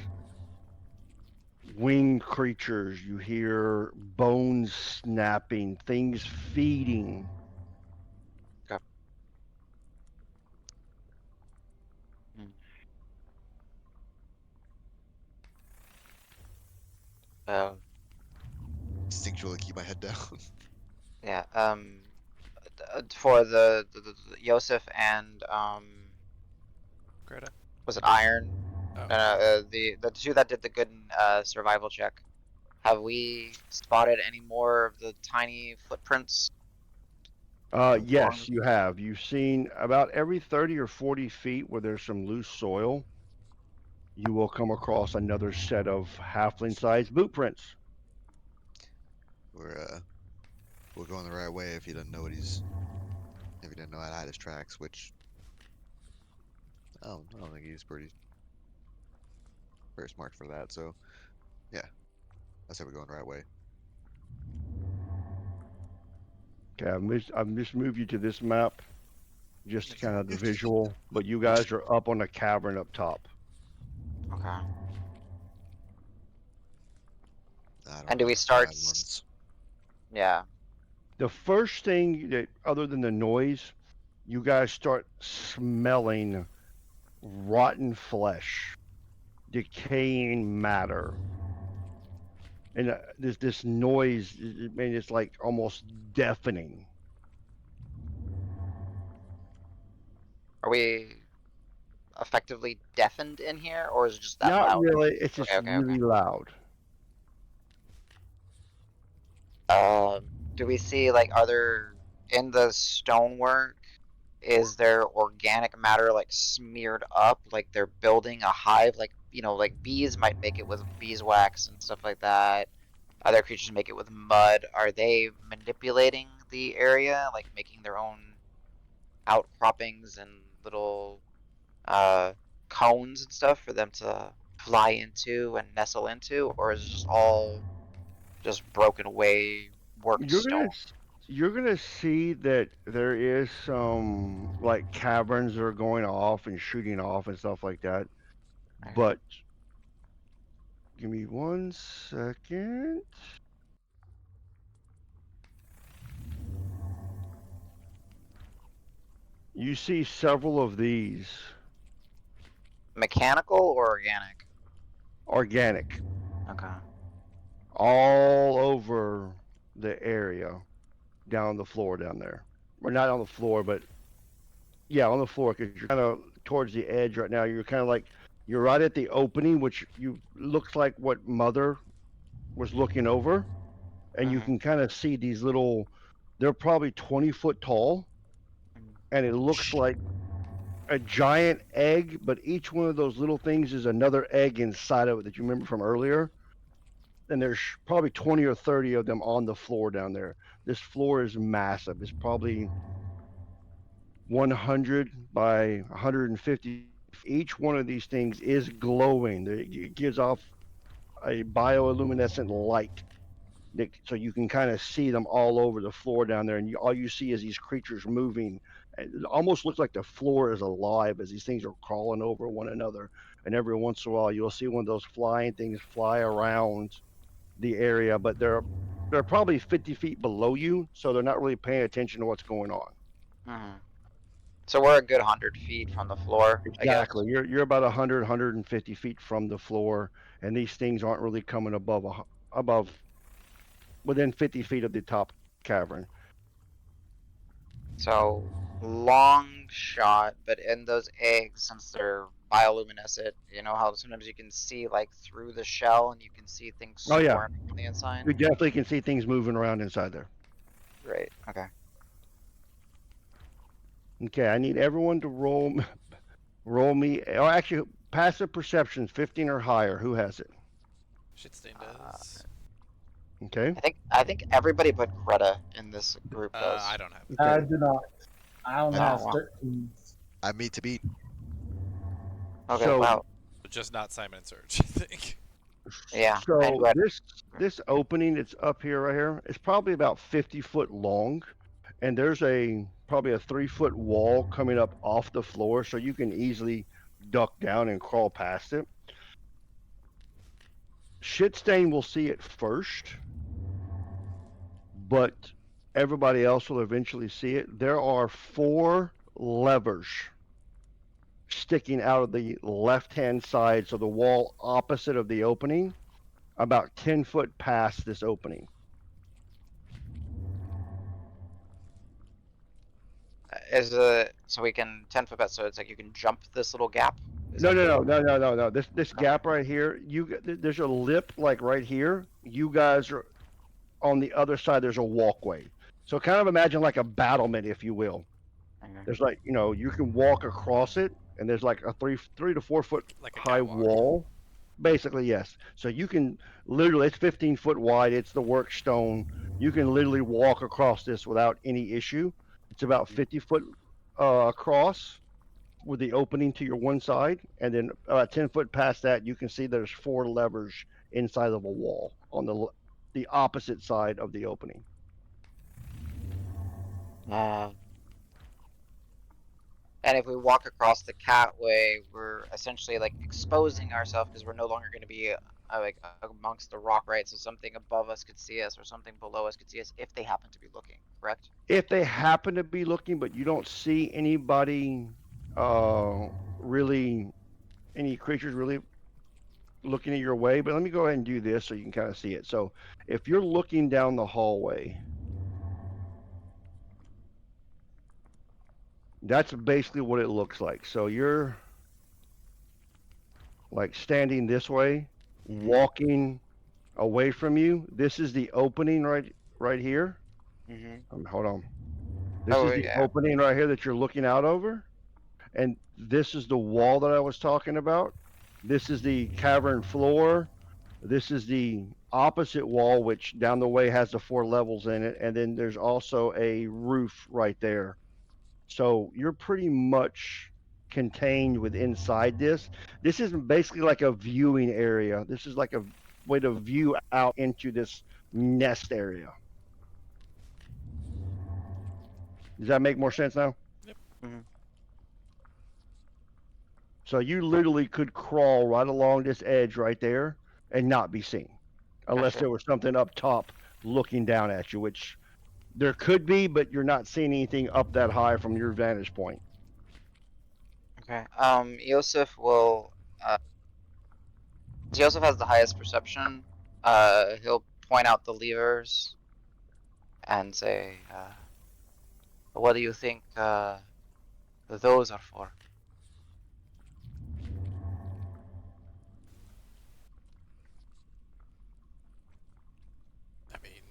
winged creatures, you hear bones snapping, things feeding. Okay. Hmm. Uh, Instinctually keep my head down. yeah. For the Yosef and Greta. was it Iron? Oh. The two that did the good survival check. Have we spotted any more of the tiny footprints? Yes, you have. You've seen about every 30 or 40 feet where there's some loose soil, you will come across another set of halfling-sized boot prints. We're going the right way if he doesn't know if he didn't know how to hide his tracks, which I don't think he's very smart for that. So yeah, I say we're going the right way. Okay, I've just moved you to this map, just kind of the visual, but you guys are up on a cavern up top. Okay. I don't And do know we the start? bad ones. Yeah. The first thing that, other than the noise, you guys start smelling rotten flesh, decaying matter, and this noise. I mean, it's like almost deafening. Are we effectively deafened in here, or is it just that Not loud? really. It's just Okay. Okay. Okay. really loud. Do we see like are there in the stonework? Is there organic matter like smeared up, like they're building a hive, like like bees might make it with beeswax and stuff like that. Other creatures make it with mud. Are they manipulating the area, like making their own outcroppings and little uh, cones and stuff for them to fly into and nestle into, or is it just all just broken away worked You're stone? gonna you're gonna see that there is some like caverns that are going off and shooting off and stuff like that. Okay. But give me 1 second. You see several of these Mechanical or organic? organic Okay. all over the area down the floor down there. Or not on the floor, but yeah, on the floor because you're kind of towards the edge right now. You're kind of like you're right at the opening, which you looks like what Mother was looking over, and you Mm-hmm. can kind of see these little. They're probably 20 foot tall, and it looks like a giant egg, but each one of those little things is another egg inside of it that you remember from earlier. And there's probably 20 or 30 of them on the floor down there. This floor is massive. It's probably 100 by 150. Each one of these things is glowing. It gives off a bioluminescent light. So you can kind of see them all over the floor down there, and all you see is these creatures moving. It almost looks like the floor is alive as these things are crawling over one another. And every once in a while, you'll see one of those flying things fly around the area, but they're probably 50 feet below you, so they're not really paying attention to what's going on. Mm-hmm. So we're a good 100 feet from the floor, I guess. Exactly. You're about 100, 150 feet from the floor, and these things aren't really coming above within 50 feet of the top cavern. So long shot, but in those eggs, since they're bioluminescent, you know how sometimes you can see like through the shell and you can see things Oh yeah, swarming on the inside? you definitely can see things moving around inside there. Great. Okay. Okay, I need everyone to roll me, or actually passive perception 15 or higher. Who has it? Shitstain Uh, does. Okay. I think everybody but Greta in this group does. I don't have it. I Okay. do not. I only I- have wow. 13. I meet to beat. Okay. So Wow. But just not Simon and Surge, I think. Yeah. And So Greta. this opening that's up here right here is probably about 50 foot long, and there's a probably a 3 foot wall coming up off the floor, so you can easily duck down and crawl past it. Shitstain will see it first, but everybody else will eventually see it. There are 4 levers sticking out of the left hand side, so the wall opposite of the opening, about 10 foot past this opening. Is so we can 10 foot back, so it's like you can jump this little gap? Is No, that no, the no, no, no, no, no. This Okay. gap right here, there's a lip like right here. You guys are on the other side. There's a walkway. So kind of imagine like a battlement, if you will. Okay. There's like you can walk across it, and there's like a 3 to 4 foot Like a high catwalk. wall. Basically, yes. So you can literally, it's 15 foot wide. It's the work stone. You can literally walk across this without any issue. It's about 50 foot across with the opening to your one side, and then about 10 foot past that, you can see there's 4 levers inside of a wall on the opposite side of the opening. Uh, and if we walk across the catway, we're essentially like exposing ourselves because we're no longer going to be like amongst the rock, right? So something above us could see us, or something below us could see us if they happen to be looking. Correct? If they happen to be looking, but you don't see anybody, really, any creatures really looking at your way. But let me go ahead and do this so you can kind of see it. So if you're looking down the hallway, that's basically what it looks like. So you're like standing this way, walking away from you. This is the opening right here. Hold on. This Oh is the yeah. opening right here that you're looking out over, and this is the wall that I was talking about. This is the cavern floor. This is the opposite wall, which down the way has the 4 levels in it, and then there's also a roof right there. So you're pretty much contained with inside this. This is basically like a viewing area. This is like a way to view out into this nest area. Does that make more sense now? Mhm. So you literally could crawl right along this edge right there and not be seen, unless Gotcha. there was something up top looking down at you, which there could be, but you're not seeing anything up that high from your vantage point. Okay. Yosef will. Yosef has the highest perception. He'll point out the levers and say, "What do you think those are for?" I mean,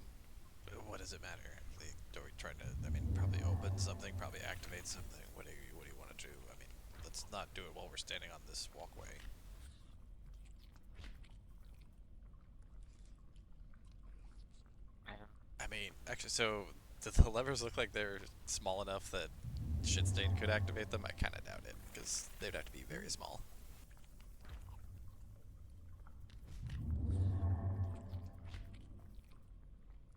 what does it matter? Like, are we trying to? I mean, probably open something, probably activate something. What do you want to do? I mean, let's not do it while we're standing on this walkway. I mean, actually, so do the levers look like they're small enough that Shitstain could activate them? I kind of doubt it, because they'd have to be very small.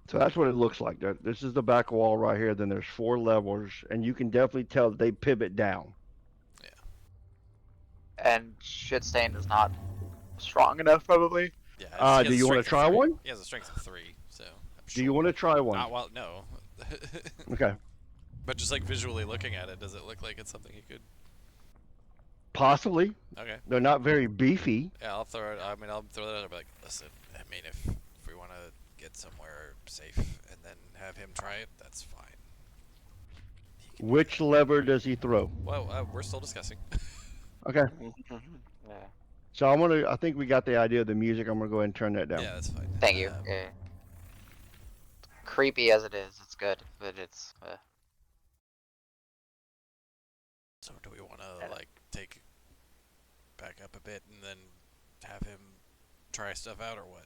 So that's what it looks like. This is the back wall right here. Then there's 4 levels, and you can definitely tell that they pivot down. Yeah. And Shitstain is not strong enough, probably. Yeah, he Do has a you want to strength of try 3. one? He has a strength of 3, so I'm Do sure. you want to try one? Not while, no. Okay. But just like visually looking at it, does it look like it's something he could? Possibly. Okay. They're not very beefy. Yeah, I'll throw it. I mean, I'll throw that out. I'll be like, listen. I mean, if we want to get somewhere safe and then have him try it, that's fine. He can do Which that. lever does he throw? Well, we're still discussing. Okay. Yeah. So I think we got the idea of the music. I'm gonna go ahead and turn that down. Yeah, that's fine. Thank you. Yeah. Creepy as it is, it's good, but it's. So do we want to Yeah. like take back up a bit and then have him try stuff out, or what?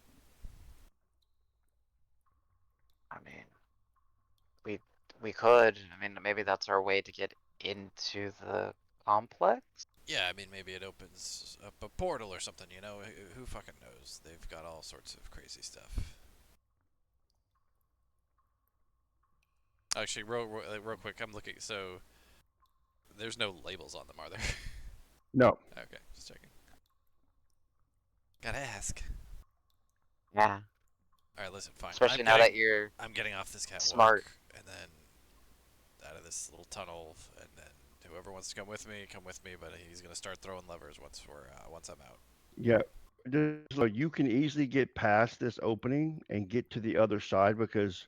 I mean, we we could. I mean, maybe that's our way to get into the complex. Yeah, I mean, maybe it opens up a portal or something. You know, who fucking knows? They've got all sorts of crazy stuff. Actually, real quick, I'm looking. So there's no labels on them, are there? No. Okay, just checking. Gotta ask. Yeah. All right, listen, fine. Especially now that you're I'm getting off this catwalk, smart. and then out of this little tunnel, and then whoever wants to come with me, come with me. But he's gonna start throwing levers once I'm out. Yeah. So you can easily get past this opening and get to the other side because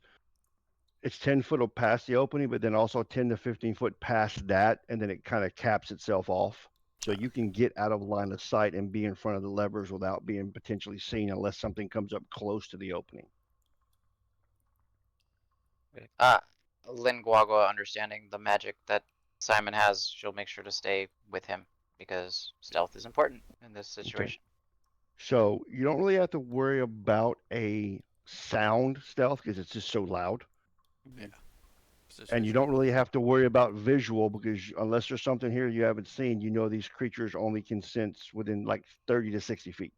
it's 10 foot past the opening, but then also 10 to 15 foot past that, and then it kind of caps itself off. So you can get out of line of sight and be in front of the levers without being potentially seen unless something comes up close to the opening. Linguagua understanding the magic that Simon has, she'll make sure to stay with him because stealth is important in this situation. So you don't really have to worry about a sound stealth because it's just so loud. Yeah. And you don't really have to worry about visual because unless there's something here you haven't seen, you know these creatures only can sense within like 30 to 60 feet.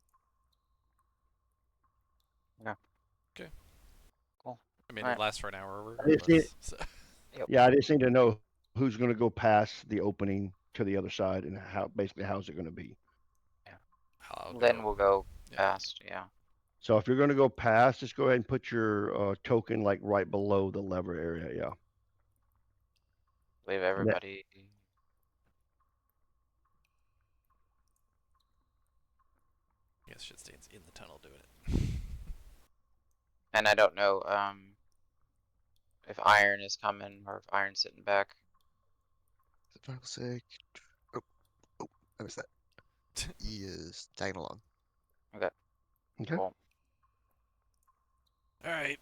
Yeah. Okay. Cool. I mean, Alright. it lasts for an hour I just need, regardless. So. Yep. yeah, I just need to know who's going to go past the opening to the other side and how's it going to be. Lynn will go Yeah. past, yeah. So if you're going to go past, just go ahead and put your token like right below the lever area. Yeah. Leave everybody. I guess shit stains in the tunnel doing it. And I don't know if Iron is coming or if Iron's sitting back. The final sake. Oh, I missed that. He is tagging along. Okay. Okay. Cool. All right,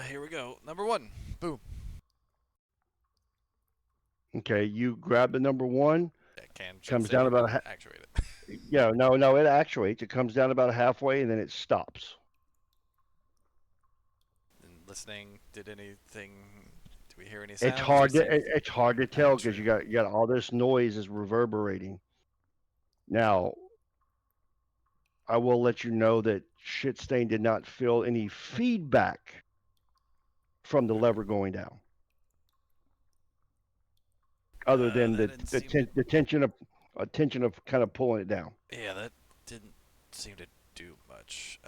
here we go. Number 1. Boom. Okay. You grab the number 1. Yeah, Comes down about actuate it. Yeah, no, it actuates. It comes down about halfway and then it stops. And listening, did anything? Do we hear any sounds? It's hard Do we to see anything? it's hard to tell because true. you got all this noise is reverberating. Now, I will let you know that Shitstain did not feel any feedback from the lever going down, other than That didn't seem to... the tension of kind of pulling it down. Yeah, that didn't seem to do much.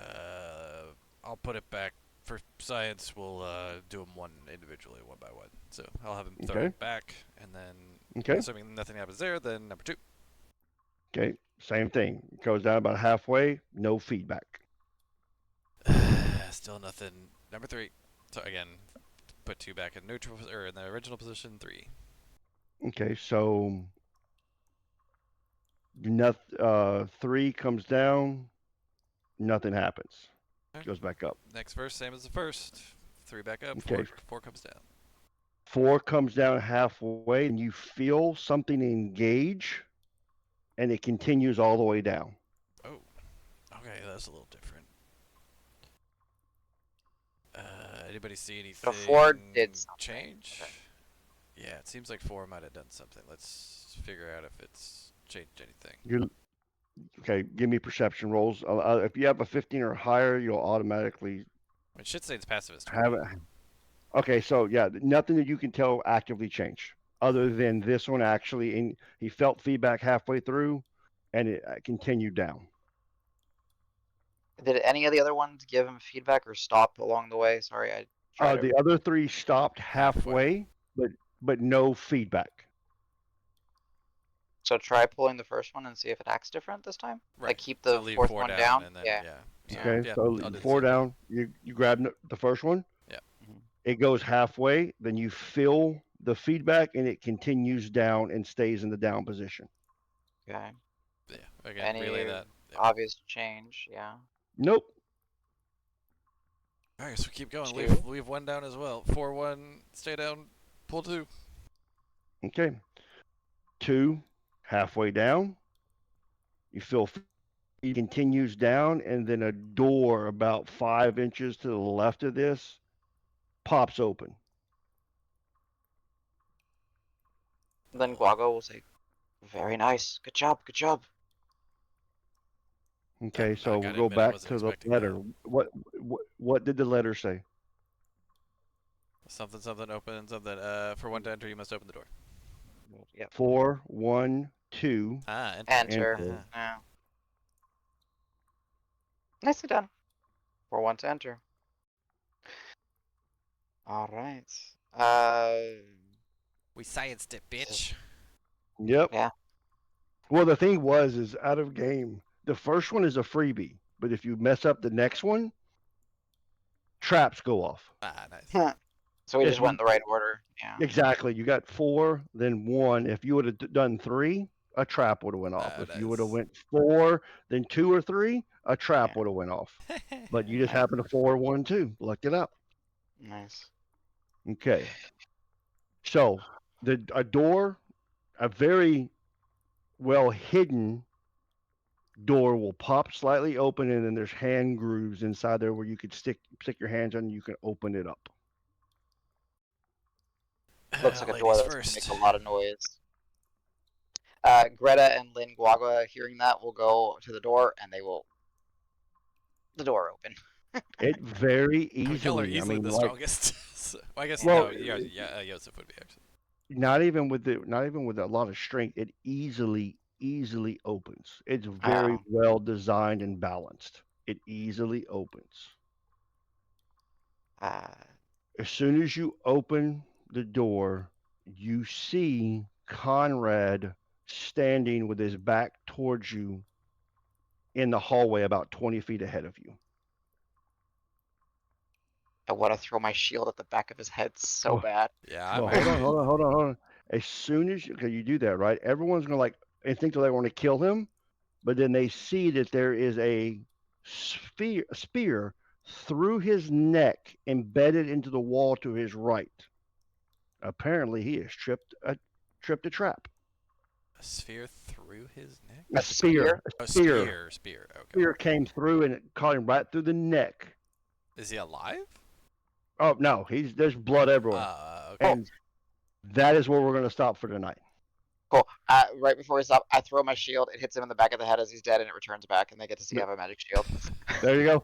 I'll put it back. For science, we'll do them one individually, one by one. So I'll have him throw Okay. it back, and then, Okay. assuming nothing happens there, then number 2. Okay. Same thing. It goes down about halfway. No feedback. Still nothing. Number 3. So again, put 2 back in neutral or in the original position. 3. Okay. So, 3 comes down. Nothing happens. Okay. Goes back up. Next verse, same as the first. 3 back up. Okay. 4 comes down. 4 comes down halfway, and you feel something engage, and it continues all the way down. Oh, okay, that's a little different. Anybody see anything? So 4 did something. Change? Okay. Yeah, it seems like 4 might have done something. Let's figure out if it's changed anything. Okay, give me perception rolls. If you have a 15 or higher, you'll automatically I mean, Shitstain's passive is 20. have it. Okay, so yeah, nothing that you can tell actively changed, other than this one actually. He felt feedback halfway through, and it continued down. Did any of the other ones give him feedback or stop along the way? Sorry, I tried The other 3 stopped halfway, but no feedback. So try pulling the first one and see if it acts different this time. Right. Like keep the so leave 4th 4 one down, down. and then Yeah. So, Okay, yeah, so I'll do the 4 same. down. You grab the first one. Yeah. It goes halfway, then you feel the feedback, and it continues down and stays in the down position. Okay. Yeah. Again, relay that. Yep. Obvious change? Yeah. Nope. All right, so keep going. 2. Leave 1 down as well. 4-1, stay down. Pull 2. Okay. 2, halfway down. You feel it continues down, and then a door about 5 inches to the left of this pops open. Then Guago will say, "Very nice. Good job. Good job." Okay, so we'll gotta go admit, I back wasn't to the expecting letter. that. What did the letter say? Something, something, open, something. For one to enter, you must open the door. Yep. 4, 1, 2. Ah, enter. Enter. Enter. Yeah. Nicely done. 4, 1 to enter. All right. We scienced it, bitch. Yep. Yeah. Well, the thing is out of game. The first one is a freebie, but if you mess up the next one, traps go off. Ah, nice. So we If just you- went in the right order. Yeah. Exactly. You got 4, then 1. If you would have done 3, a trap would have went off. Ah, If you would have nice. went 4, then 2 or 3, a trap Yeah. would have went off. But you just Nice. happened to 4, 1, 2. Lucked it out. Nice. Okay. So a door, a very well hidden door will pop slightly open, and then there's hand grooves inside there where you could stick your hands on and you can open it up. Looks like a door Ladies that's gonna first. make a lot of noise. Greta and Lynn Guagua, hearing that, will go to the door, and they will. The door open. It very I mean, y'all are easily. I easily mean, the like, strongest. So, I guess well, no. Yeah, Yosef would be actually. not even with a lot of strength, it easily opens. It's very Oh. well designed and balanced. It easily opens. As soon as you open the door, you see Conrad standing with his back towards you in the hallway about 20 feet ahead of you. I want to throw my shield at the back of his head so Well, bad. Yeah, I'm Well, actually. hold on. As soon as you do that, right? Everyone's gonna like instinctively want to kill him, but then they see that there is a spear through his neck embedded into the wall to his right. Apparently, he has tripped a trap. A sphere through his neck? A A spear? Oh, spear. spear. Okay. Spear came through and it caught him right through the neck. Is he alive? Oh no, there's blood everywhere, Okay. and that is where we're gonna stop for tonight. Cool. Right before we stop, I throw my shield. It hits him in the back of the head as he's dead, and it returns back, and they get to see I have a magic shield. There you go.